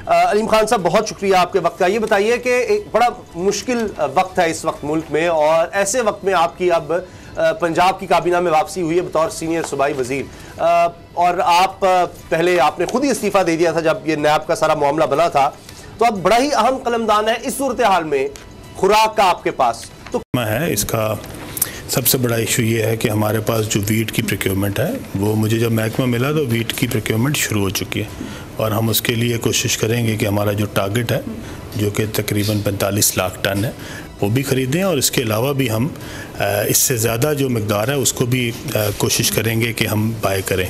अलीम खान साहब, बहुत शुक्रिया आपके वक्त का। ये बताइए कि एक बड़ा मुश्किल वक्त है इस वक्त मुल्क में, और ऐसे वक्त में आपकी अब पंजाब की काबीना में वापसी हुई है बतौर सीनियर सूबाई वजीर, और आप पहले आपने खुद ही इस्तीफ़ा दे दिया था जब ये नैब का सारा मामला बना था, तो अब बड़ा ही अहम कलमदान है इस सूरत हाल में खुराक का आपके पास। तो है इसका सबसे बड़ा इशू ये है कि हमारे पास जो वीट की प्रोक्योरमेंट है, वो मुझे जब महकमा मिला तो वीट की प्रोक्योरमेंट शुरू हो चुकी है, और हम उसके लिए कोशिश करेंगे कि हमारा जो टारगेट है जो कि तकरीबन 45 लाख टन है वो भी ख़रीदें, और इसके अलावा भी हम इससे ज़्यादा जो मकदार है उसको भी कोशिश करेंगे कि हम बाय करें।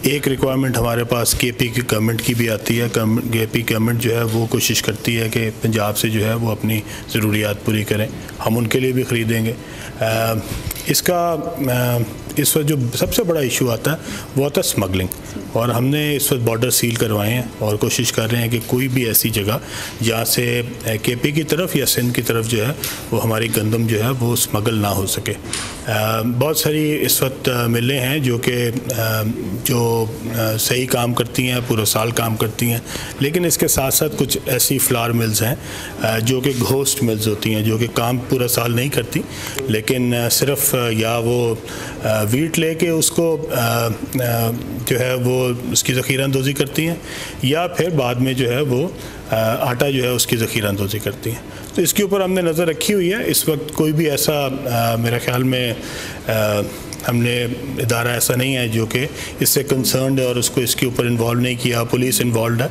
एक रिक्वायरमेंट हमारे पास केपी की गवर्नमेंट की भी आती है। केपी गवर्नमेंट जो है वो कोशिश करती है कि पंजाब से जो है वो अपनी ज़रूरियात पूरी करें, हम उनके लिए भी ख़रीदेंगे। इस वक्त जो सबसे बड़ा इशू आता है वो आता है स्मगलिंग, और हमने इस वक्त बॉर्डर सील करवाए हैं और कोशिश कर रहे हैं कि कोई भी ऐसी जगह जहाँ से केपी की तरफ या सिंध की तरफ जो है वो हमारी गंदम जो है वो स्मगल ना हो सके। बहुत सारी इस वक्त मिलें हैं जो सही काम करती हैं, पूरा साल काम करती हैं, लेकिन इसके साथ साथ कुछ ऐसी फ्लावर मिल्स हैं जो कि घोस्ट मिल्स होती हैं, जो कि काम पूरा साल नहीं करती, लेकिन सिर्फ या वो वीट लेके उसको जो है वो उसकी ज़ख़ीरा अंदोज़ी करती हैं, या फिर बाद में जो है वो आटा जो है उसकी ज़ख़ीरा अंदोज़ी करती हैं। तो इसके ऊपर हमने नज़र रखी हुई है। इस वक्त कोई भी ऐसा मेरे ख़्याल में हमने इदारा ऐसा नहीं है जो कि इससे कंसर्न्ड है और उसको इसके ऊपर इन्वॉल्व नहीं किया। पुलिस इन्वॉल्व है,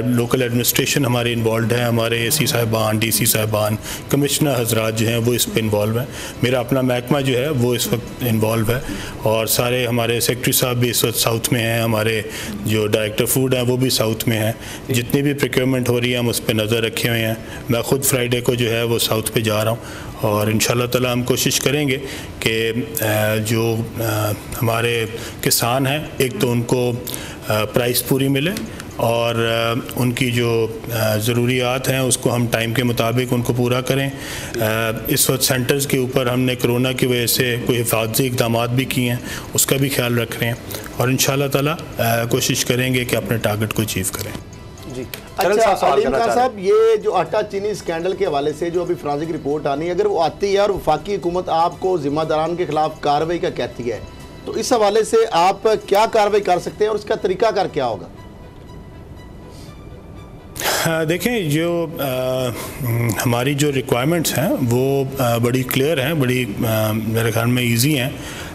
लोकल एडमिनिस्ट्रेशन हमारी इन्वॉल्व है, हमारे एसी साहिबान, डीसी साहिबान, कमिश्नर हजरात जो हैं वो इस पर इन्वॉल्व हैं, मेरा अपना महकमा जो है वो इस वक्त इन्वॉल्व है, और सारे हमारे सेक्रेटरी साहब भी इस वक्त साउथ में हैं, हमारे जो डायरेक्टर फूड हैं वो भी साउथ में हैं। जितनी भी प्रोक्योरमेंट हो रही है हम उस पर नज़र रखे हुए हैं। मैं ख़ुद फ्राइडे को जो है वो साउथ पे जा रहा हूँ, और इंशाल्लाह ताला हम कोशिश करेंगे कि जो हमारे किसान हैं, एक तो उनको प्राइस पूरी मिले, और उनकी जो ज़रूरियात हैं उसको हम टाइम के मुताबिक उनको पूरा करें। इस वक्त सेंटर्स के ऊपर हमने कोरोना की वजह से कोई हिफाजती इक़दाम भी किए हैं, उसका भी ख्याल रख रहे हैं, और इंशाल्लाह ताला कोशिश करेंगे कि अपने टारगेट को अचीव करें। जी। अच्छा अलीम खान साहब, ये जो आटा चीनी स्कैंडल के हवाले से जो अभी फोरेंसिक रिपोर्ट आनी है, अगर वो आती है और वफाकी हुकूमत आपको जिम्मेदारान के खिलाफ कार्रवाई का कहती है, तो इस हवाले से आप क्या कार्रवाई कर सकते हैं और उसका तरीकाकार क्या होगा? देखें, जो हमारी जो रिक्वायरमेंट्स हैं वो बड़ी क्लियर हैं, बड़ी मेरे ख्याल में इजी हैं।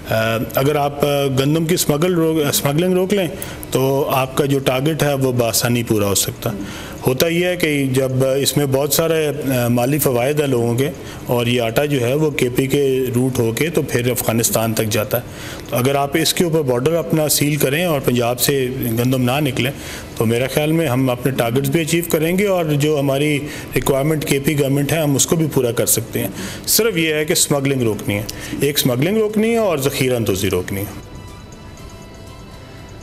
अगर आप गंदम की स्मगलिंग रोक लें तो आपका जो टारगेट है वो बआसानी पूरा हो सकता है। होता यह है कि जब इसमें बहुत सारे माली फ़वायद है लोगों के, और ये आटा जो है वो केपी के रूट होके तो फिर अफ़गानिस्तान तक जाता है, तो अगर आप इसके ऊपर बॉर्डर अपना सील करें और पंजाब से गंदम ना निकले तो मेरा ख्याल में हम अपने टारगेट्स भी अचीव करेंगे, और जो हमारी रिक्वायरमेंट केपी गवर्नमेंट है हम उसको भी पूरा कर सकते हैं। सिर्फ ये है कि स्मगलिंग रोकनी है, एक स्मगलिंग रोकनी है और ज़ख़ीरा अंदोज़ी रोकनी है।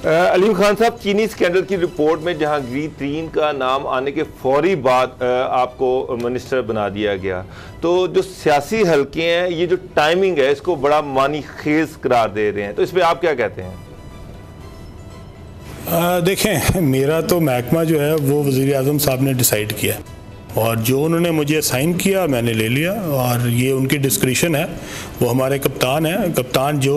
अलीम खान साहब, चीनी स्कैंडल की रिपोर्ट में जहांगीर तरीन का नाम आने के फौरी बाद आपको मिनिस्टर बना दिया गया, तो जो सियासी हलके हैं ये जो टाइमिंग है इसको बड़ा मानी खेज करार दे रहे हैं, तो इस पर आप क्या कहते हैं? देखें, मेरा तो महकमा जो है वो वज़ीर आज़म साहब ने डिसाइड किया, और जो उन्होंने मुझे असाइन किया मैंने ले लिया, और ये उनकी डिस्क्रिशन है। वो हमारे कप्तान हैं, कप्तान जो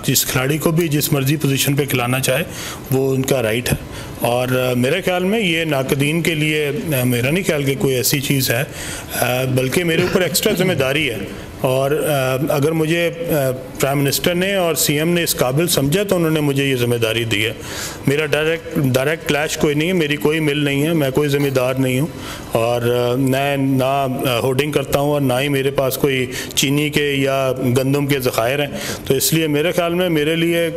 जिस खिलाड़ी को भी जिस मर्जी पोजीशन पे खिलाना चाहे वो उनका राइट है, और मेरे ख्याल में ये नाकदीन के लिए मेरा नहीं ख्याल कि कोई ऐसी चीज़ है, बल्कि मेरे ऊपर एक्स्ट्रा जिम्मेदारी है, और अगर मुझे प्राइम मिनिस्टर ने और सीएम ने इस काबिल समझा तो उन्होंने मुझे ये ज़िम्मेदारी दी है। मेरा डायरेक्ट क्लैश कोई नहीं है, मेरी कोई मिल नहीं है, मैं कोई ज़िम्मेदार नहीं हूँ, और मैं ना होर्डिंग करता हूँ और ना ही मेरे पास कोई चीनी के या गंदम के ज़खायर हैं, तो इसलिए मेरे ख्याल में मेरे लिए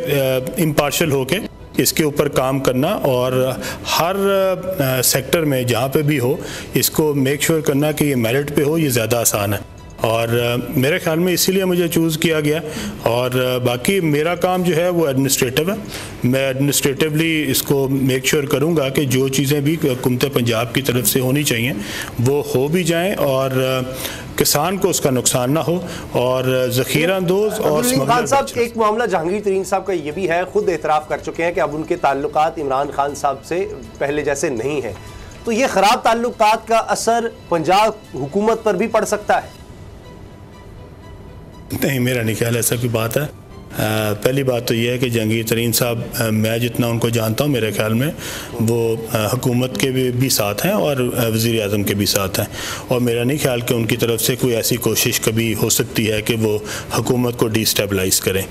इम्पार्शल होके इसके ऊपर काम करना, और हर सेक्टर में जहाँ पे भी हो इसको मेक श्योर करना कि ये मेरिट पे हो, ये ज़्यादा आसान है। और मेरे ख्याल में इसीलिए मुझे चूज़ किया गया। और बाकी मेरा काम जो है वो एडमिनिस्ट्रेटिव है। मैं एडमिनिस्ट्रेटिवली इसको मेक श्योर करूँगा कि जो चीज़ें भी हुकूमत पंजाब की तरफ से होनी चाहिए वो हो भी जाएँ और किसान को उसका नुकसान ना हो और ज़ख़ीरा अंदोज़ और खान साहब, एक मामला जहांगीर तरीन साहब का ये भी है, खुद एतराफ़ कर चुके हैं कि अब उनके ताल्लुकात इमरान खान साहब से पहले जैसे नहीं है, तो ये ख़राब ताल्लुकात का असर पंजाब हुकूमत पर भी पड़ सकता है? नहीं, मेरा नहीं ख्याल ऐसा कोई बात है। पहली बात तो यह है कि जहांगीर तरीन साहब, मैं जितना उनको जानता हूँ, मेरे ख्याल में वो हुकूमत के भी साथ हैं और वज़ीर आज़म के भी साथ हैं, और मेरा नहीं ख्याल कि उनकी तरफ से कोई ऐसी कोशिश कभी हो सकती है कि वो हुकूमत को डिस्टेबलाइज़ करें।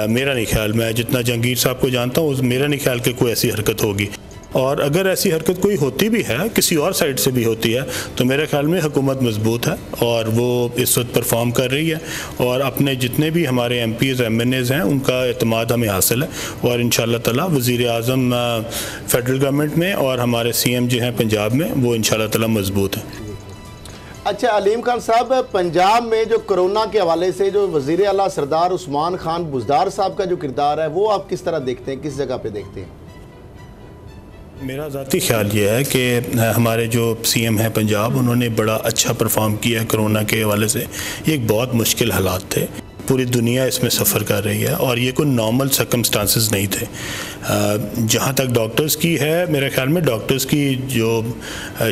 मेरा नहीं ख्याल, मैं जितना जहांगीर साहब को जानता हूँ मेरा नहीं ख्याल कि कोई ऐसी हरकत होगी। और अगर ऐसी हरकत कोई होती भी है, किसी और साइड से भी होती है, तो मेरे ख्याल में हुकूमत मजबूत है और वो इस वक्त परफॉर्म कर रही है और अपने जितने भी हमारे MPs MNAs हैं उनका एतमाद हमें हासिल है और इंशाअल्लाह ताला वज़ीर आज़म फेडरल गवर्नमेंट में और हमारे CM जो हैं पंजाब में, वो इंशाअल्लाह ताला मजबूत हैं। अच्छा अलीम खान साहब, पंजाब में जो कोरोना के हवाले से जो वज़ीर आला सरदार उस्मान खान बुज़दार साहब का जो किरदार है वो आप किस तरह देखते हैं, किस जगह पे देखते हैं? मेरा ज़ाती ख्याल ये है कि हमारे जो CM हैं पंजाब, उन्होंने बड़ा अच्छा परफॉर्म किया कोरोना के हवाले से। ये एक बहुत मुश्किल हालात थे, पूरी दुनिया इसमें सफ़र कर रही है और ये कोई नॉर्मल सर्कमस्टांसेस नहीं थे। जहाँ तक डॉक्टर्स की है, मेरे ख्याल में डॉक्टर्स की जो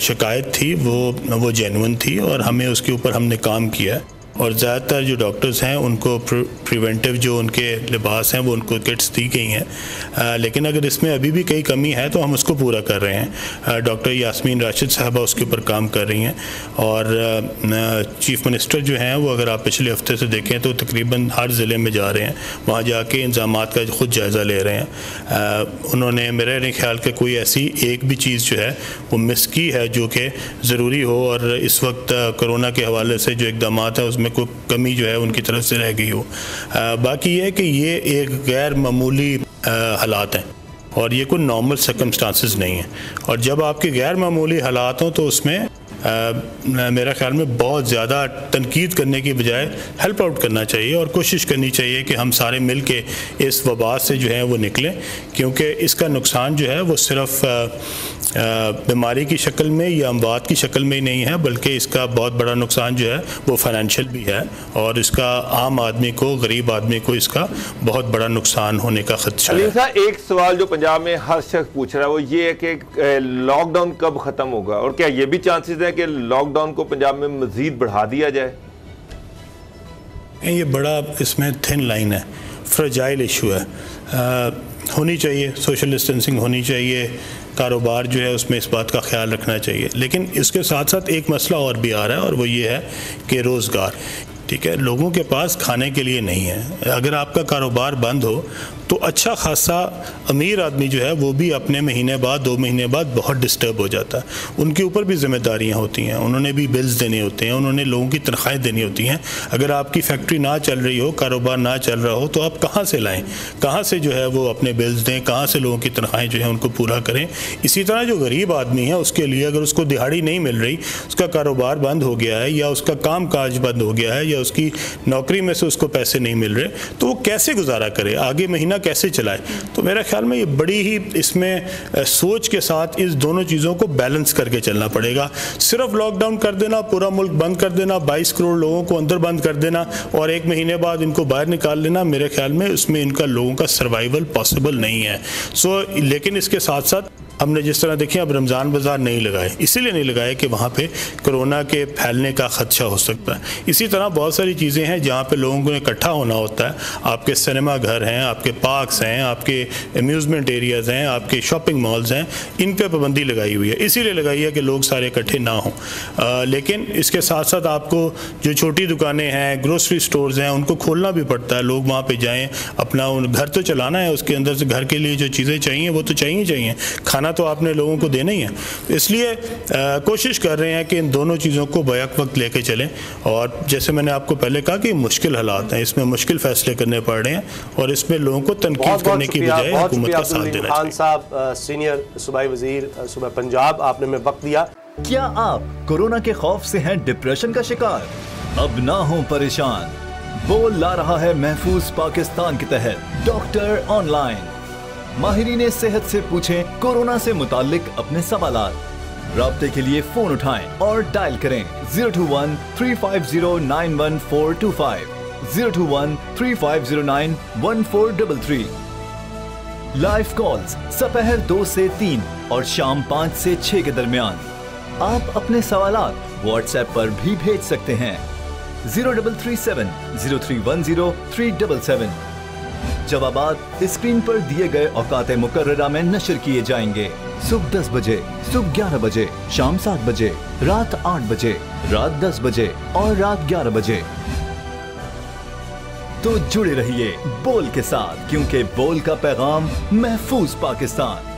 शिकायत थी वो जेन्युइन थी और हमें उसके ऊपर हमने काम किया और ज़्यादातर जो डॉक्टर्स हैं उनको प्रिवेंटिव जो उनके लिबास हैं वो उनको किट्स दी गई हैं। लेकिन अगर इसमें अभी भी कई कमी है तो हम उसको पूरा कर रहे हैं। डॉक्टर यास्मीन राशिद साहबा उसके ऊपर काम कर रही हैं और चीफ मिनिस्टर जो हैं वो, अगर आप पिछले हफ्ते से देखें तो तकरीबन हर ज़िले में जा रहे हैं, वहाँ जाके इंतज़ामात का ख़ुद जायज़ा ले रहे हैं। उन्होंने मेरे नहीं ख्याल कि कोई ऐसी एक भी चीज़ जो है वो मिस की है जो कि ज़रूरी हो और इस वक्त कोरोना के हवाले से जो इक़दाम हैं उसमें कोई कमी जो है उनकी तरफ से रह गई हो। बाकी ये है कि ये एक गैर मामूली हालात हैं और ये कोई नॉर्मल सर्कमस्टांसेस नहीं है, और जब आपके गैर मामूली हालात हों तो उसमें मेरा ख्याल में बहुत ज़्यादा तनकीद करने की बजाय हेल्प आउट करना चाहिए और कोशिश करनी चाहिए कि हम सारे मिल के इस वबा से जो है वो निकलें, क्योंकि इसका नुकसान जो है वो सिर्फ बीमारी की शक्ल में या अमवात की शक्ल में ही नहीं है, बल्कि इसका बहुत बड़ा नुकसान जो है वो फाइनेंशियल भी है और इसका आम आदमी को, गरीब आदमी को इसका बहुत बड़ा नुकसान होने का खदशा है। एक सवाल जो पंजाब में हर शख्स पूछ रहा है वो ये है कि लॉकडाउन कब ख़त्म होगा और क्या ये भी चांसेस है कि लॉकडाउन को पंजाब में मज़ीद बढ़ा दिया जाए? ये बड़ा इसमें थिन लाइन है, फ्रेजाइल इशू है। होनी चाहिए, सोशल डिस्टेंसिंग होनी चाहिए, कारोबार जो है उसमें इस बात का ख्याल रखना चाहिए, लेकिन इसके साथ साथ एक मसला और भी आ रहा है और वो ये है कि रोज़गार, ठीक है, लोगों के पास खाने के लिए नहीं है। अगर आपका कारोबार बंद हो तो अच्छा खासा अमीर आदमी जो है वो भी अपने महीने बाद, 2 महीने बाद बहुत डिस्टर्ब हो जाता है। उनके ऊपर भी जिम्मेदारियां होती हैं, उन्होंने भी बिल्स देने होते हैं, उन्होंने लोगों की तनख्वाहें देनी होती हैं। अगर आपकी फैक्ट्री ना चल रही हो, कारोबार ना चल रहा हो, तो आप कहाँ से लाएँ, कहाँ से जो है वो अपने बिल्स दें, कहाँ से लोगों की तनख्वाहें जो है उनको पूरा करें। इसी तरह जो गरीब आदमी है उसके लिए अगर उसको दिहाड़ी नहीं मिल रही, उसका कारोबार बंद हो गया है या उसका काम काज बंद हो गया है या उसकी नौकरी में से उसको पैसे नहीं मिल रहे, तो वो कैसे गुजारा करे, आगे महीना कैसे चलाए? तो मेरा ख्याल में ये बड़ी ही इसमें सोच के साथ इस दोनों चीज़ों को बैलेंस करके चलना पड़ेगा। सिर्फ लॉकडाउन कर देना, पूरा मुल्क बंद कर देना, 22 करोड़ लोगों को अंदर बंद कर देना और 1 महीने बाद इनको बाहर निकाल लेना, मेरे ख्याल में उसमें इनका लोगों का सर्वाइवल पॉसिबल नहीं है। लेकिन इसके साथ साथ हमने जिस तरह देखिए अब रमज़ान बाज़ार नहीं लगाए, इसीलिए नहीं लगाए कि वहाँ पे कोरोना के फैलने का खदशा हो सकता है। इसी तरह बहुत सारी चीज़ें हैं जहाँ पे लोगों को इकट्ठा होना होता है। आपके सिनेमा घर हैं, आपके पार्क्स हैं, आपके अम्यूज़मेंट एरियाज़ हैं, आपके शॉपिंग मॉल्स हैं, इन पर पाबंदी लगाई हुई है। इसीलिए लगाई है कि लोग सारे इकट्ठे ना हों। लेकिन इसके साथ साथ आपको जो छोटी दुकानें हैं, ग्रोसरी स्टोर्स हैं, उनको खोलना भी पड़ता है। लोग वहाँ पर जाएँ, अपना घर तो चलाना है, उसके अंदर से घर के लिए जो चीज़ें चाहिए वो तो चाहिए चाहिए, खाना तो आपने लोगों को देना ही है। इसलिए कोशिश कर रहे हैं कि इन दोनों चीज़ों को बैक वक्त लेके चलें और जैसे मैंने आपको पहले कहा कि मुश्किल हालात हैं, इसमें मुश्किल फैसले करने पड़ रहे हैं और इसमें लोगों को तनकीद करने की बजाय हुकूमत का साथ देना चाहिए। खान साहब, सीनियर सूबाई वजीर सूबा पंजाब, आपने हमें वक्त दिया। क्या आप कोरोना के खौफ से हैं डिप्रेशन का शिकार? अब ना हो परेशान, बोल ला रहा है महफूज पाकिस्तान के तहत डॉक्टर ऑनलाइन। माहिरीन सेहत से पूछें कोरोना से मुताल्लिक अपने सवालात। राब्ते के लिए फोन उठाएं और डायल करें 021-350-91425, 021-3509-1433। लाइव कॉल्स दोपहर 2 से 3 और शाम 5 से 6 के दरमियान। आप अपने सवालात व्हाट्सएप पर भी भेज सकते हैं 0337-0310-377। जवाबात स्क्रीन पर दिए गए औकात मुकर्ररा में नशर किए जाएंगे। सुबह 10 बजे, सुबह 11 बजे, शाम 7 बजे, रात 8 बजे, रात 10 बजे और रात 11 बजे। तो जुड़े रहिए बोल के साथ, क्योंकि बोल का पैगाम महफूज पाकिस्तान।